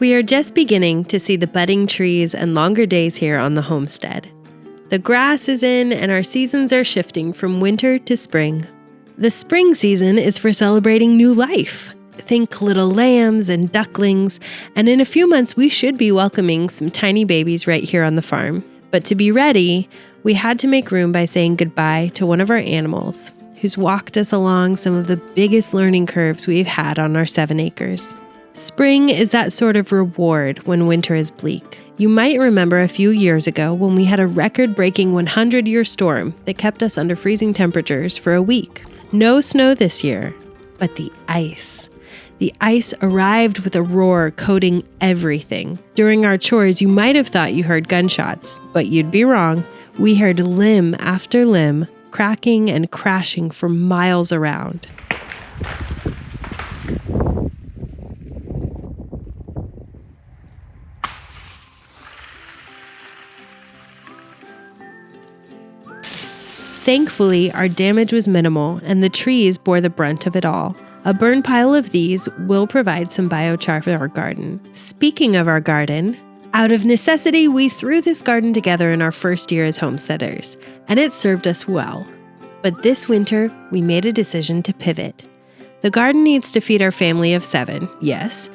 We are just beginning to see the budding trees and longer days here on the homestead. The grass is in and our seasons are shifting from winter to spring. The spring season is for celebrating new life. Think little lambs and ducklings, and in a few months we should be welcoming some tiny babies right here on the farm. But to be ready, we had to make room by saying goodbye to one of our animals, who's walked us along some of the biggest learning curves we've had on our 7 acres. Spring is that sort of reward when winter is bleak. You might remember a few years ago when we had a record-breaking 100-year storm that kept us under freezing temperatures for a week. No snow this year, but the ice. The ice arrived with a roar coating everything. During our chores, you might have thought you heard gunshots, but you'd be wrong. We heard limb after limb cracking and crashing for miles around. Thankfully, our damage was minimal and the trees bore the brunt of it all. A burn pile of these will provide some biochar for our garden. Speaking of our garden, out of necessity, we threw this garden together in our first year as homesteaders, and it served us well. But this winter, we made a decision to pivot. The garden needs to feed our family of 7, yes,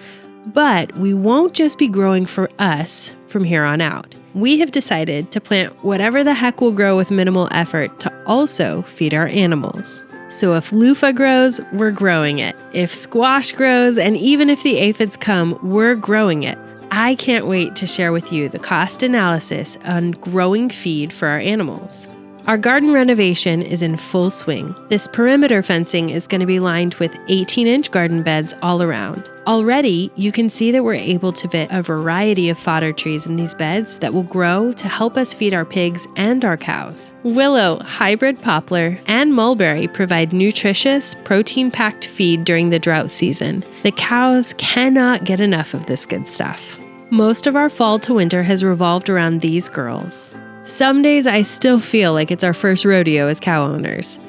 but we won't just be growing for us from here on out. We have decided to plant whatever the heck will grow with minimal effort to also feed our animals. So if loofah grows, we're growing it. If squash grows, and even if the aphids come, we're growing it. I can't wait to share with you the cost analysis on growing feed for our animals. Our garden renovation is in full swing. This perimeter fencing is going to be lined with 18-inch garden beds all around. Already, you can see that we're able to fit a variety of fodder trees in these beds that will grow to help us feed our pigs and our cows. Willow, hybrid poplar, and mulberry provide nutritious, protein-packed feed during the drought season. The cows cannot get enough of this good stuff. Most of our fall to winter has revolved around these girls. Some days I still feel like it's our first rodeo as cow owners.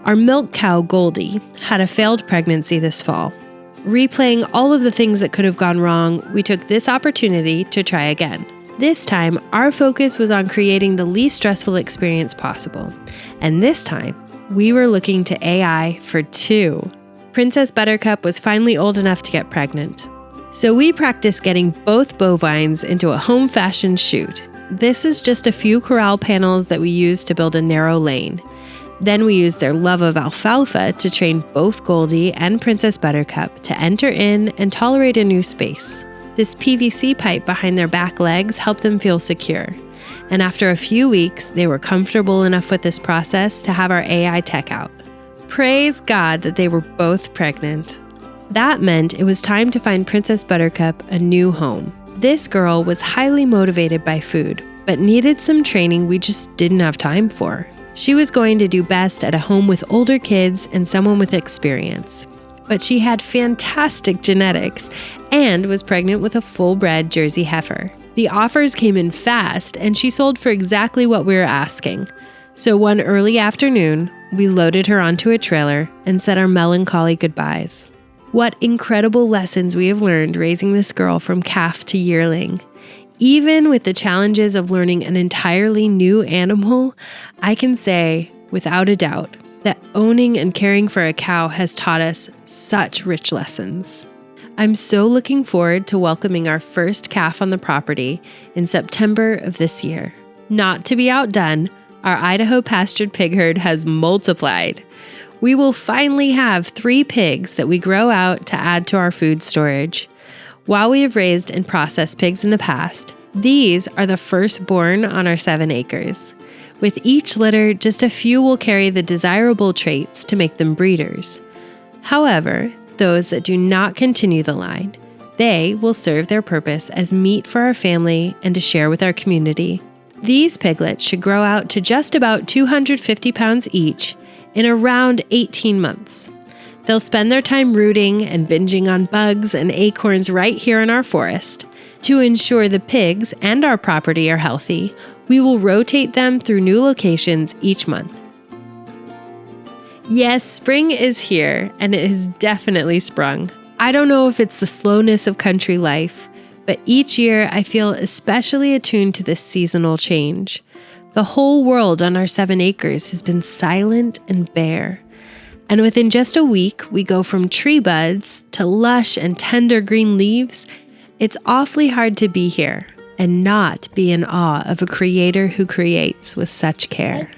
Our milk cow, Goldie, had a failed pregnancy this fall. Replaying all of the things that could have gone wrong, we took this opportunity to try again. This time, our focus was on creating the least stressful experience possible. And this time, we were looking to AI for 2. Princess Buttercup was finally old enough to get pregnant. So we practiced getting both bovines into a home-fashioned chute. This is just a few corral panels that we used to build a narrow lane. Then we used their love of alfalfa to train both Goldie and Princess Buttercup to enter in and tolerate a new space. This PVC pipe behind their back legs helped them feel secure. And after a few weeks, they were comfortable enough with this process to have our AI tech out. Praise God that they were both pregnant. That meant it was time to find Princess Buttercup a new home. This girl was highly motivated by food, but needed some training we just didn't have time for. She was going to do best at a home with older kids and someone with experience. But she had fantastic genetics and was pregnant with a full-bred Jersey heifer. The offers came in fast, and she sold for exactly what we were asking. So one early afternoon, we loaded her onto a trailer and said our melancholy goodbyes. What incredible lessons we have learned raising this girl from calf to yearling. Even with the challenges of learning an entirely new animal, I can say, without a doubt, that owning and caring for a cow has taught us such rich lessons. I'm so looking forward to welcoming our first calf on the property in September of this year. Not to be outdone, our Idaho pastured pig herd has multiplied. We will finally have 3 pigs that we grow out to add to our food storage. While we have raised and processed pigs in the past, these are the firstborn on our 7 acres. With each litter, just a few will carry the desirable traits to make them breeders. However, those that do not continue the line, they will serve their purpose as meat for our family and to share with our community. These piglets should grow out to just about 250 pounds each in around 18 months. They'll spend their time rooting and binging on bugs and acorns right here in our forest. To ensure the pigs and our property are healthy, we will rotate them through new locations each month. Yes, spring is here, and it has definitely sprung. I don't know if it's the slowness of country life, but each year I feel especially attuned to this seasonal change. The whole world on our 7 acres has been silent and bare. And within just a week, we go from tree buds to lush and tender green leaves. It's awfully hard to be here and not be in awe of a creator who creates with such care.